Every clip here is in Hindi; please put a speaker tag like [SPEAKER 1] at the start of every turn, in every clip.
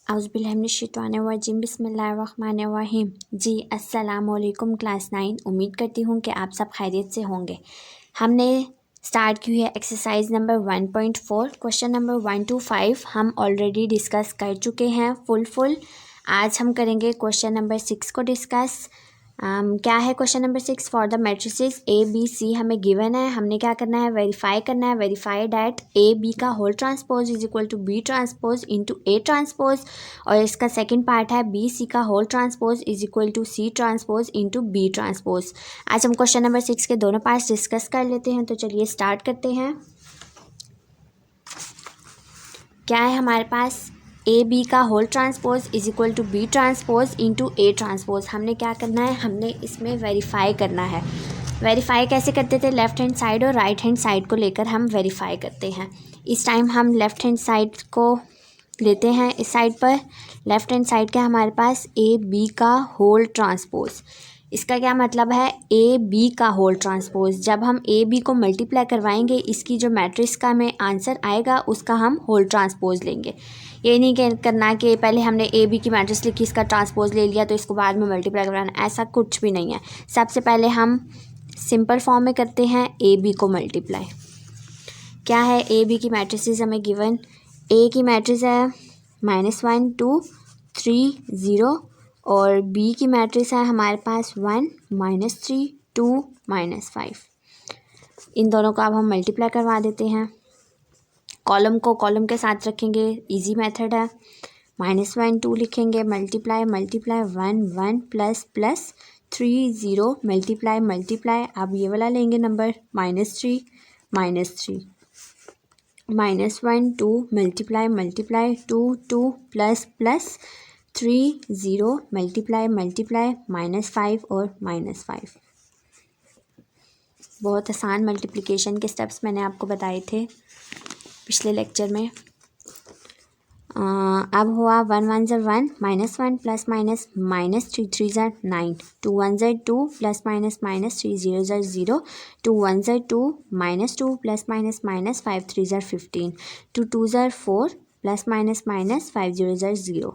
[SPEAKER 1] औज़ुबिल्लाहिमिनश्शैतानिर्रजीम बिस्मिल्लाहिर्रहमानिर्रहीम। जी अस्सलाम वालेकुम क्लास 9। उम्मीद करती हूँ कि आप सब खैरियत से होंगे। हमने स्टार्ट की है exercise number 1.4। Question number 1 to 5 हम ऑलरेडी डिस्कस कर चुके हैं फुल। आज हम करेंगे क्वेश्चन नंबर 6 को डिस्कस। क्या है question number 6? For the matrices A B C हमें गिवन है, हमने क्या करना है, वेरीफाई करना है। वेरीफाई डैट ए बी का whole transpose is equal to B transpose into A transpose, और इसका सेकंड पार्ट है बी सी का whole transpose is equal to C transpose into B transpose. आज हम क्वेश्चन नंबर 6 के दोनों पार्ट्स डिस्कस कर लेते हैं, तो चलिए स्टार्ट करते हैं। क्या है हमारे पास, ए बी का whole transpose is equal to B transpose into A transpose. हमने क्या करना है, हमने इसमें वेरीफाई करना है। वेरीफाई कैसे करते थे, लेफ़्ट हैंड साइड और राइट हैंड साइड को लेकर हम वेरीफाई करते हैं। इस टाइम हम लेफ़्ट हैंड साइड को लेते हैं। इस साइड पर लेफ़्ट हैंड साइड का हमारे पास ए बी का होल ट्रांसपोज। इसका क्या मतलब है, ए बी का होल ट्रांसपोज। जब हम ए बी को मल्टीप्लाई करवाएंगे, इसकी जो मैट्रिक्स का में आंसर आएगा उसका हम होल ट्रांसपोज लेंगे। ये नहीं करना कि पहले हमने ए बी की मैट्रिक्स लिखी, इसका ट्रांसपोज ले लिया तो इसको बाद में मल्टीप्लाई करवाना, ऐसा कुछ भी नहीं है। सबसे पहले हम सिंपल फॉर्म में करते हैं ए बी को मल्टीप्लाई। क्या है, ए बी की मैट्रिसेस हमें गिवन, ए की मैट्रिक्स है -1 2 3 0 और बी की मैट्रिक्स है हमारे पास 1 -3 2 -5। इन दोनों को अब हम मल्टीप्लाई करवा देते हैं। कॉलम को कॉलम के साथ रखेंगे, इजी मेथड है। -1 2 लिखेंगे, मल्टीप्लाई 1 1 प्लस 3 0 मल्टीप्लाई। अब ये वाला लेंगे नंबर -3 -1 2 मल्टीप्लाई 2 2 प्लस 3 0 मल्टीप्लाई -5 और -5। बहुत आसान मल्टीप्लिकेशन के स्टेप्स मैंने आपको बताए थे पिछले लेक्चर में। अब हुआ 1 1 ज़र 1 -1 प्लस -3 3 ज़र 9 2 1 ज़र 2 प्लस -3 0 ज़र 0 2 1 ज़र 2 -2 प्लस -5 3 ज़र 15 2 2 ज़र 4 प्लस -5 0 ज़र 0।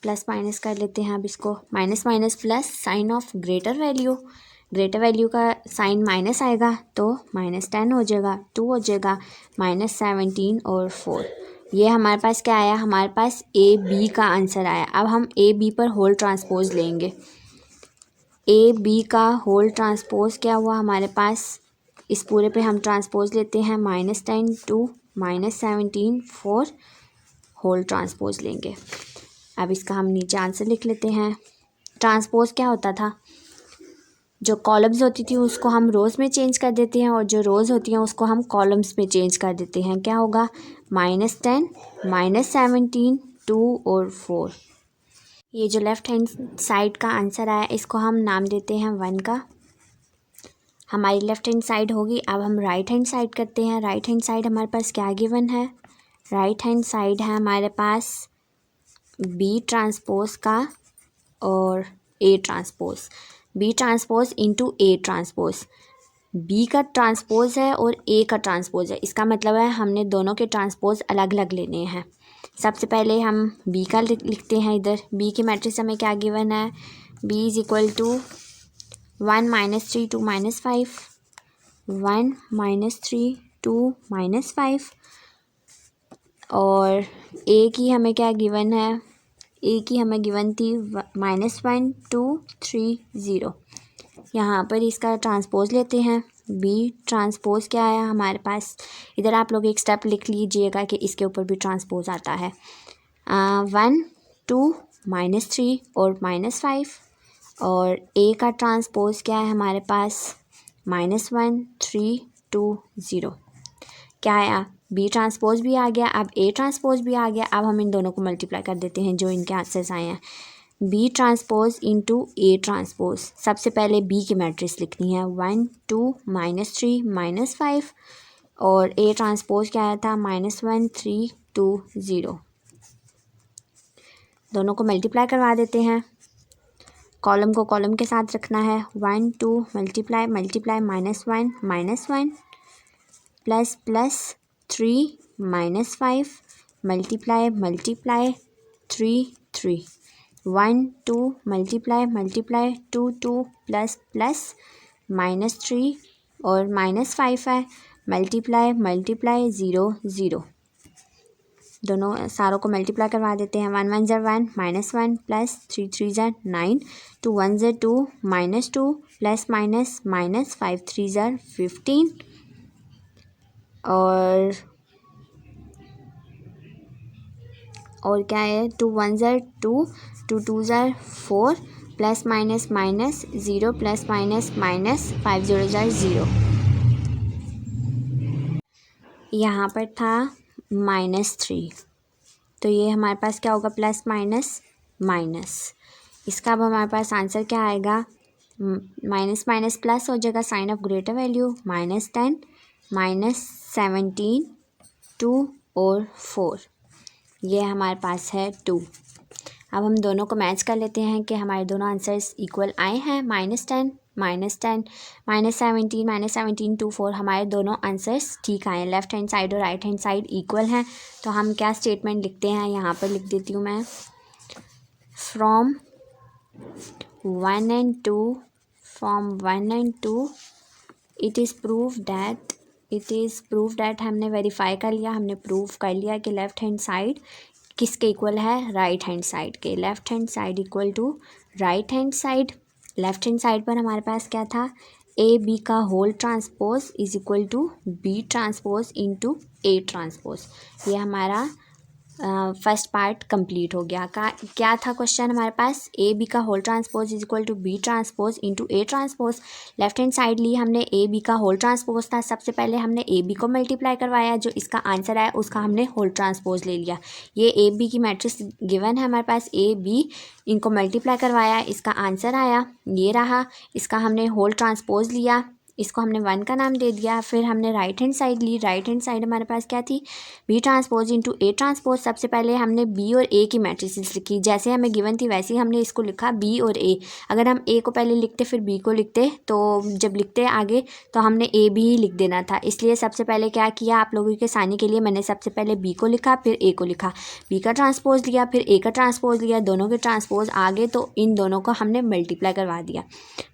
[SPEAKER 1] प्लस माइनस कर लेते हैं अब इसको, minus plus sign of greater value का साइन माइनस आएगा तो -10 हो जाएगा, 2 हो जाएगा, -17 और 4। ये हमारे पास क्या आया, हमारे पास ए बी का आंसर आया। अब हम ए बी पर होल ट्रांसपोज लेंगे। ए बी का होल ट्रांसपोज क्या हुआ हमारे पास, इस पूरे पे हम ट्रांसपोज लेते हैं, -10 2 -17 4 होल ट्रांसपोज लेंगे। अब इसका हम नीचे आंसर लिख लेते हैं। ट्रांसपोज क्या होता था, जो कॉलम्स होती थी उसको हम रोज़ में चेंज कर देते हैं और जो रोज़ होती हैं उसको हम कॉलम्स में चेंज कर देते हैं। क्या होगा, -10 -17 2 और 4। ये जो लेफ़्ट हैंड साइड का आंसर आया इसको हम नाम देते हैं 1 का। हमारी लेफ़्ट हैंड साइड होगी। अब हम राइट हैंड साइड करते हैं। राइट हैंड साइड हमारे पास क्या गिवन है, राइट हैंड साइड है हमारे पास बी ट्रांसपोज का और A transpose, B transpose into A transpose. B का ट्रांसपोज है और ए का ट्रांसपोज है, इसका मतलब है हमने दोनों के ट्रांसपोज अलग अलग लेने हैं। सबसे पहले हम बी का लिखते हैं इधर। बी की मैट्रिक्स हमें क्या गिवन है, बी इज इक्वल टू 1 -3 2 -5 1 -3 2 -5 और ए की हमें क्या गिवन है, ए की हमें गिवन थी -1 2 3 0। यहाँ पर इसका ट्रांसपोज लेते हैं। बी ट्रांसपोज क्या आया हमारे पास, इधर आप लोग एक स्टेप लिख लीजिएगा कि इसके ऊपर भी ट्रांसपोज आता है। 1 2 -3 और -5 और ए का ट्रांसपोज क्या है हमारे पास, -1 3 2 0। क्या आया, बी ट्रांसपोज भी आ गया, अब ए ट्रांसपोज भी आ गया। अब हम इन दोनों को मल्टीप्लाई कर देते हैं जो इनके आंसर्स आए हैं। B transpose into A transpose, सबसे पहले बी की मैट्रिक्स लिखनी है 1 2 -3 -5 और ए ट्रांसपोज क्या आया था, -1 3 2 0। दोनों को मल्टीप्लाई करवा देते हैं। कॉलम को कॉलम के साथ रखना है, 1 2 multiply -1 plus 3 -5 multiply multiply 3 3 1 2 multiply multiply 2 2 plus plus -3 और -5 है, मल्टीप्लाई मल्टीप्लाई 0 0, दोनों सारों को मल्टीप्लाई करवा देते हैं। 1 1 ज़र 1 -1 प्लस 3 3 ज़र 9, 2 1 ज़र 2 -2 प्लस माइनस माइनस 5 3 ज़र 15 और क्या है 2 1 ज़र 2 2 2 ज़र 4 plus minus minus 0 plus minus minus 5 0 ज़र 0। यहाँ पर था -3, तो ये हमारे पास क्या होगा प्लस माइनस माइनस। इसका अब हमारे पास आंसर क्या आएगा, माइनस माइनस प्लस हो जाएगा, साइन ऑफ ग्रेटर वैल्यू -10 -17 2 और 4, ये हमारे पास है 2। अब हम दोनों को मैच कर लेते हैं कि हमारे दोनों आंसर्स इक्वल आए हैं। -10 -10 -17 -17 2 4, हमारे दोनों आंसर्स ठीक आए हैं। लेफ्ट हैंड साइड और राइट हैंड साइड इक्वल हैं। तो हम क्या स्टेटमेंट लिखते हैं, यहाँ पर लिख देती हूँ मैं, from 1 and 2 it is prove that हमने वेरीफाई कर लिया, हमने प्रूव कर लिया कि लेफ़्ट हैंड साइड किसके इक्वल है, राइट हैंड साइड के। Left hand side equal to right hand side. Left hand side पर हमारे पास क्या था, ए बी का whole transpose is equal to B transpose into A transpose. ये हमारा फर्स्ट पार्ट कंप्लीट हो गया। क्या था क्वेश्चन हमारे पास, ए बी का whole transpose is equal to B transpose into A transpose. Left hand side ली हमने, ए बी का होल ट्रांसपोज था, सबसे पहले हमने ए बी को मल्टीप्लाई करवाया, जो इसका आंसर आया उसका हमने होल ट्रांसपोज ले लिया। ये ए बी की मैट्रिक्स गिवन है हमारे पास, ए बी इनको मल्टीप्लाई करवाया, इसका आंसर आया ये रहा, इसका हमने होल ट्रांसपोज लिया, इसको हमने 1 का नाम दे दिया। फिर हमने राइट हैंड साइड ली, राइट हैंड साइड हमारे पास क्या थी, B transpose into A transpose. सबसे पहले हमने बी और ए की मैट्रिसेस लिखी, जैसे हमें गिवन थी वैसे ही हमने इसको लिखा बी और ए। अगर हम ए को पहले लिखते फिर बी को लिखते, तो जब लिखते आगे तो हमने ए बी ही लिख देना था। इसलिए सबसे पहले क्या किया, आप लोगों के आसानी के लिए मैंने सबसे पहले बी को लिखा, फिर ए को लिखा, बी का ट्रांसपोज लिया, फिर ए का ट्रांसपोज लिया, दोनों के ट्रांसपोज आगे तो इन दोनों को हमने मल्टीप्लाई करवा दिया।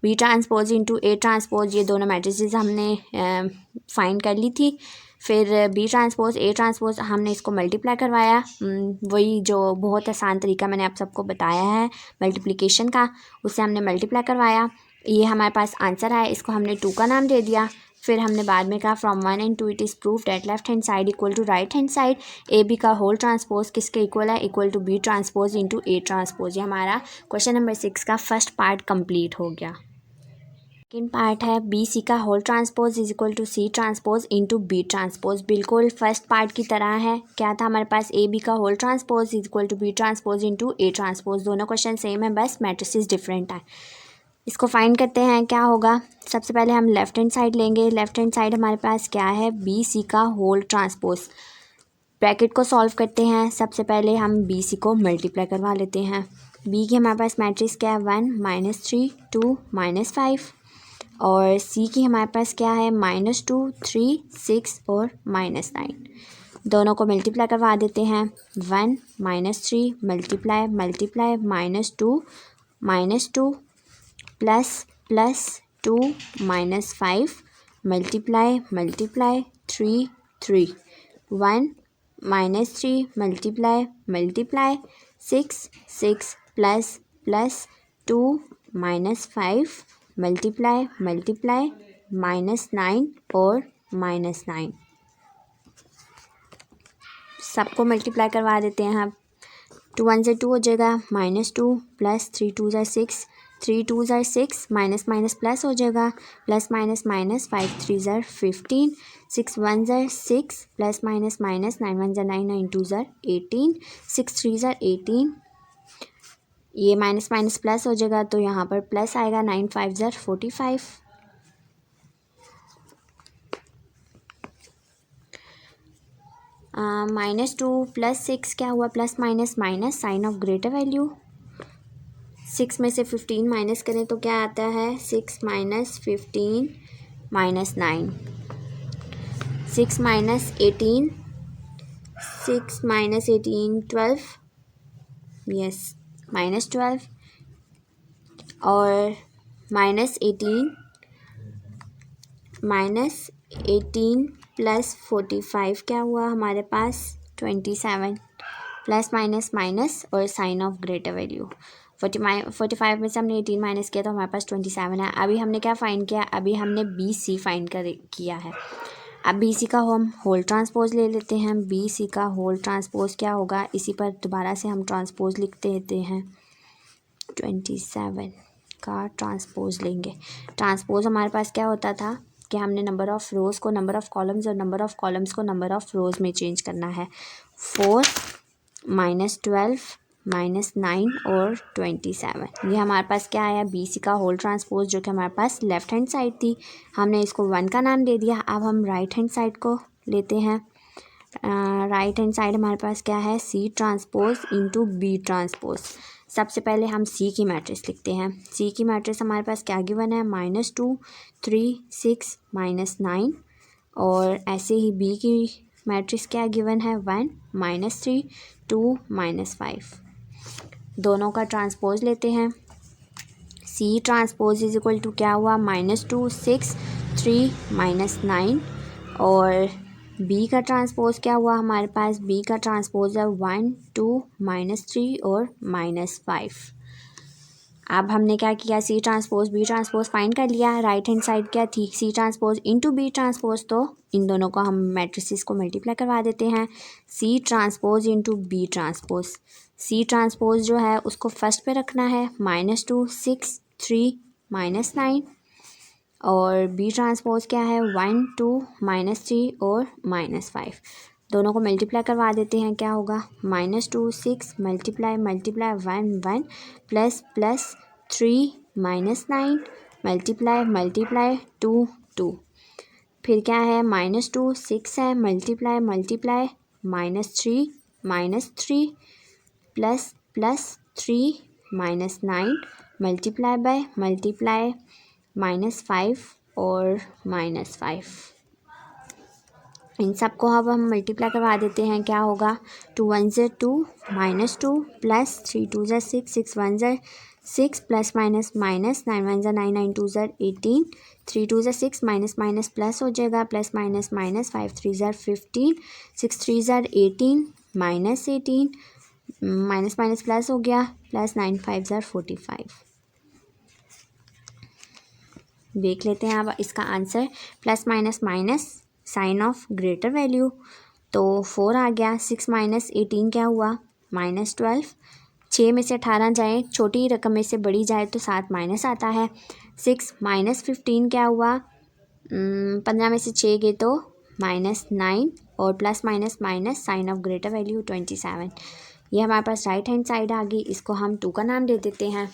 [SPEAKER 1] B transpose into A transpose, ये दोनों मैट्रिसेस हमने फाइंड कर ली थी। फिर बी ट्रांसपोज ए ट्रांसपोज हमने इसको मल्टीप्लाई करवाया, वही जो बहुत आसान तरीका मैंने आप सबको बताया है मल्टीप्लिकेशन का, उससे हमने मल्टीप्लाई करवाया। ये हमारे पास आंसर आया, इसको हमने 2 का नाम दे दिया। फिर हमने बाद में कहा from 1 and 2 it is proof that left hand side equal to right hand side, A B का होल ट्रांसपोज किसके इक्वल है, equal to B transpose into A transpose. ये हमारा क्वेश्चन नंबर 6 का फर्स्ट पार्ट कंप्लीट हो गया। सेकेंड पार्ट है बी सी का whole transpose is equal to C transpose into B transpose. बिल्कुल फर्स्ट पार्ट की तरह है। क्या था हमारे पास, ए बी का whole transpose is equal to B transpose into A transpose. दोनों क्वेश्चन सेम है, बस मैट्रिसेस डिफरेंट है। इसको फाइंड करते हैं क्या होगा। सबसे पहले हम लेफ्ट हैंड साइड लेंगे। लेफ्ट हैंड साइड हमारे पास क्या है, बी सी का होल ट्रांसपोज। ब्रैकेट को सॉल्व करते हैं। सबसे पहले हम बी सी को मल्टीप्लाई करवा लेते हैं। बी की हमारे पास मैट्रिक्स क्या है, 1 -3 2 -5, और सी की हमारे पास क्या है, -2 3 6 और -9। दोनों को मल्टीप्लाई करवा देते हैं। 1 -3 multiply multiply -2 plus plus 2 -5 multiply multiply 3 3 1 -3 multiply multiply 6 6 plus plus 2 -5 multiply multiply -9 और -9। सबको मल्टीप्लाई करवा देते हैं। अब 2 1 से 2 हो जाएगा, -2 प्लस 3 2 ज़ा 6 3 2 ज़ा 6 माइनस माइनस प्लस हो जाएगा, प्लस माइनस माइनस 5 3 ज़ा 15 6 1 ज़ा 6 प्लस माइनस माइनस 9 1 ज़ा 9 9 2 ज़ा 18 6 3 ज़ा 18। ये माइनस माइनस प्लस हो जाएगा तो यहाँ पर प्लस आएगा, 9 5 ज़ा 45। -2 प्लस 6 क्या हुआ, plus minus minus sign of greater value. 6 में से 15 माइनस करें तो क्या आता है, 6 - 15 -9 6 - 18 6 minus 18 12, यस -12 और -18 प्लस 45 क्या हुआ हमारे पास 27 प्लस माइनस माइनस और साइन ऑफ ग्रेटर वैल्यू 45 में से हमने 18 माइनस किया तो हमारे पास 27 है। अभी हमने क्या फाइंड किया, अभी हमने बी सी फाइंड किया है। अब बी सी का हम होल ट्रांसपोज ले लेते हैं। बी सी का होल ट्रांसपोज क्या होगा, इसी पर दोबारा से हम ट्रांसपोज लिख देते हैं। 27 का ट्रांसपोज लेंगे। ट्रांसपोज हमारे पास क्या होता था कि हमने नंबर ऑफ़ रोज़ को नंबर ऑफ़ कॉलम्स और नंबर ऑफ़ कॉलम्स को नंबर ऑफ़ रोज़ में चेंज करना है। 4 -12 -9 और 27, ये हमारे पास क्या आया, बी सी का होल ट्रांसपोज, जो कि हमारे पास लेफ़्ट हैंड साइड थी। हमने इसको 1 का नाम दे दिया। अब हम राइट हैंड साइड को लेते हैं। राइट हैंड साइड हमारे पास क्या है, C transpose into B transpose. सबसे पहले हम सी की मैट्रिक्स लिखते हैं। सी की मैट्रिक्स हमारे पास क्या गिवन है, -2 3 6 -9 और ऐसे ही बी की मैट्रिक्स क्या गिवन है, 1 -3 2 -5। दोनों का ट्रांसपोज लेते हैं। C transpose is equal to क्या हुआ, -2 6 3 -9 और बी का ट्रांसपोज क्या हुआ हमारे पास, बी का ट्रांसपोज है 1 2 -3 और -5। अब हमने क्या किया, C transpose B transpose find कर लिया। राइट हैंड साइड क्या थी, C transpose into B transpose, तो इन दोनों को हम मैट्रिसेस को मल्टीप्लाई करवा देते हैं। C transpose into B transpose, C transpose जो है उसको फर्स्ट पे रखना है, -2 6 3 -9 और बी ट्रांसपोज क्या है, 1 2 -3 और -5। दोनों को मल्टीप्लाई करवा देते हैं, क्या होगा, -2 6 मल्टीप्लाई 1 1 प्लस 3 -9 मल्टीप्लाई 2 2, फिर क्या है, -2 6 है मल्टीप्लाई -3 प्लस 3 -9 मल्टीप्लाई -5 और -5। इन सब को अब हम मल्टीप्लाई करवा देते हैं, क्या होगा, 2 1 ज़ा 2 -2 प्लस 3 2 ज़ा 6 6 1 ज़ा 6 प्लस माइनस 9 1 ज़ा 9 9 2 ज़ा 18 3 2 ज़ा 6 माइनस प्लस हो जाएगा, प्लस माइनस 5 3 ज़ा 15 6 3 ज़ा 18 -18 माइनस प्लस हो गया, प्लस 9 5 ज़ा 45। देख लेते हैं अब इसका answer, plus minus sign of greater value, तो 4 आ गया। 6 -18 क्या हुआ, -12। 6 में से 18 जाए, छोटी रकम में से बड़ी जाए तो 7 माइनस आता है। 6 -15 क्या हुआ, 15 में से 6 गए तो -9 और plus minus sign of greater value 27। ये हमारे पास राइट हैंड साइड आ गई, इसको हम 2 का नाम दे देते हैं।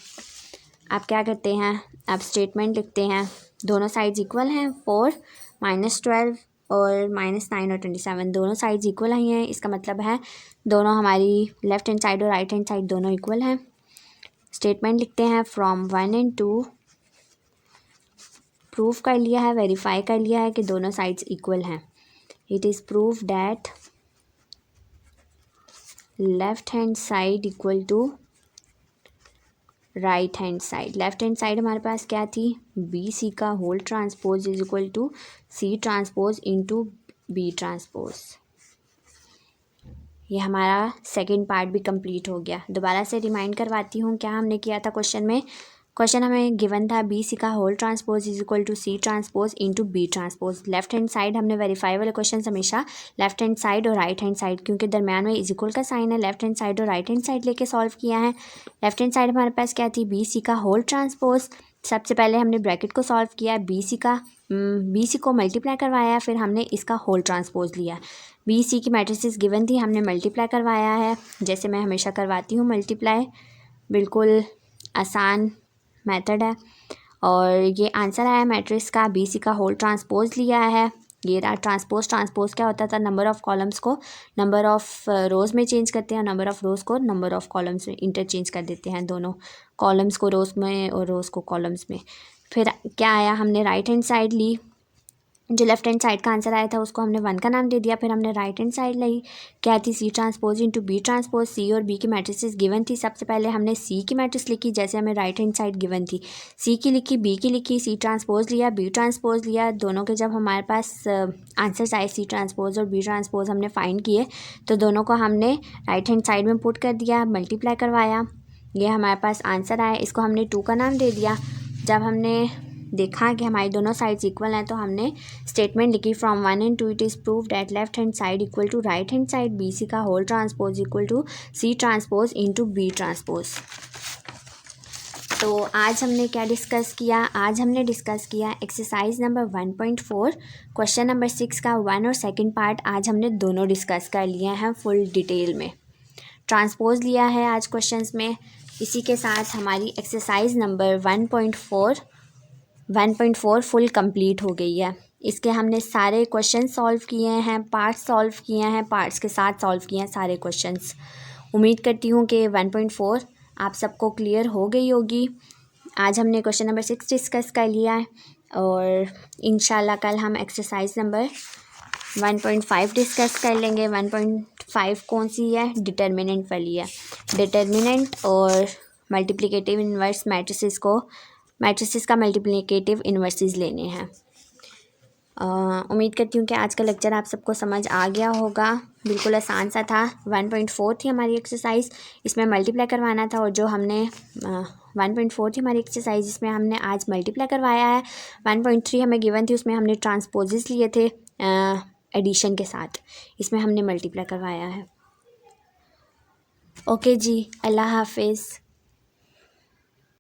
[SPEAKER 1] अब क्या करते हैं, अब स्टेटमेंट लिखते हैं। दोनों साइड्स इक्वल हैं, 4 -12 और -9 और 27 दोनों साइड्स इक्वल आई हैं। इसका मतलब है दोनों हमारी लेफ़्ट हैंड साइड और राइट हैंड साइड दोनों इक्वल हैं। स्टेटमेंट लिखते हैं, फ्रॉम 1 एंड 2 प्रूफ कर लिया है, वेरीफाई कर लिया है कि दोनों साइड्स इक्वल हैं। It is proof that left hand side equal to right hand side. Left hand side हमारे पास क्या थी, बी सी का whole transpose is equal to C transpose into B transpose. ये हमारा सेकंड पार्ट भी कंप्लीट हो गया। दोबारा से रिमाइंड करवाती हूँ क्या हमने किया था क्वेश्चन में। क्वेश्चन हमें गिवन था बी सी का whole transpose is equal to C transpose into B transpose. Left hand side हमने वेरीफाई वाले क्वेश्चन हमेशा लेफ्ट हैंड साइड और राइट हैंड साइड, क्योंकि दरम्यान में इज इक्वल का साइन है, लेफ्ट हैंड साइड और राइट हैंड साइड लेके सॉल्व किया है। लेफ्ट हैंड साइड हमारे पास क्या थी, बी सी का होल ट्रांसपोज। सबसे पहले हमने ब्रैकेट को सॉल्व किया, बी सी को मल्टीप्लाई करवाया, फिर हमने इसका होल ट्रांसपोज लिया। बी सी की मैट्रिसेस गिवन थी, हमने मल्टीप्लाई करवाया है, जैसे मैं हमेशा करवाती हूँ मल्टीप्लाई, बिल्कुल आसान मेथड है। और ये आंसर आया मैट्रिक्स का, बी सी का होल ट्रांसपोज लिया है। ये रहा ट्रांसपोज क्या होता था, नंबर ऑफ़ कॉलम्स को नंबर ऑफ़ रोज़ में चेंज करते हैं, नंबर ऑफ़ रोज़ को नंबर ऑफ़ कॉलम्स में इंटरचेंज कर देते हैं, दोनों कॉलम्स को रोज़ में और रोज़ को कॉलम्स में। फिर क्या आया, हमने राइट हैंड साइड ली, जो लेफ्ट हैंड साइड का आंसर आया था उसको हमने 1 का नाम दे दिया। फिर हमने राइट हैंड साइड ली, क्या थी, C transpose into B transpose. C और बी की मैट्रिसेस गिवन थी। सबसे पहले हमने सी की मैट्रिक्स लिखी, जैसे हमें राइट हैंड साइड गिवन थी, सी की लिखी, बी की लिखी, सी ट्रांसपोज लिया, बी ट्रांसपोज लिया। दोनों के जब हमारे पास आंसर्स आए सी ट्रांसपोज और बी ट्रांसपोज हमने फाइंड किए, तो दोनों को हमने राइट हैंड साइड में पुट कर दिया, मल्टीप्लाई करवाया, ये हमारे पास आंसर आया। इसको हमने 2 का नाम दे दिया। जब हमने देखा कि हमारी दोनों साइड्स इक्वल हैं, तो हमने स्टेटमेंट लिखी, from 1 and 2 it is prove that left hand side equal to right hand side B C का whole transpose equal to C transpose into B transpose. तो आज हमने क्या डिस्कस किया, आज हमने डिस्कस किया एक्सरसाइज नंबर 1.4 क्वेश्चन नंबर 6 का 1 और 2 पार्ट। आज हमने दोनों डिस्कस कर लिए हैं फुल डिटेल में, ट्रांसपोज लिया है आज क्वेश्चंस में। इसी के साथ हमारी एक्सरसाइज नंबर 1.4 फुल कंप्लीट हो गई है। इसके हमने सारे क्वेश्चन सॉल्व किए हैं, पार्ट्स सॉल्व किए हैं, पार्ट्स के साथ सॉल्व किए हैं सारे क्वेश्चंस। उम्मीद करती हूँ कि 1.4 आप सबको क्लियर हो गई होगी। आज हमने क्वेश्चन नंबर 6 डिस्कस कर लिया है और इंशाल्लाह कल हम एक्सरसाइज नंबर 1.5 डिस्कस कर लेंगे। 1.5 कौन सी है, डिटर्मिनेंट वाली है। डिटर्मिनेंट और मल्टीप्लिकेटिव इन्वर्स मैट्रिसेस का मल्टीप्लिकेटिव इन्वर्सेस लेने हैं। उम्मीद करती हूँ कि आज का लेक्चर आप सबको समझ आ गया होगा, बिल्कुल आसान सा था। 1.4 थी हमारी एक्सरसाइज, इसमें मल्टीप्लाई करवाना था, और जो हमने 1.4 थी हमारी एक्सरसाइज, जिसमें हमने आज मल्टीप्लाई करवाया है। 1.3 हमें गिवन थी, उसमें हमने ट्रांसपोजेस लिए थे एडिशन के साथ, इसमें हमने मल्टीप्लाई करवाया है। ओके जी, अल्लाह हाफिज़।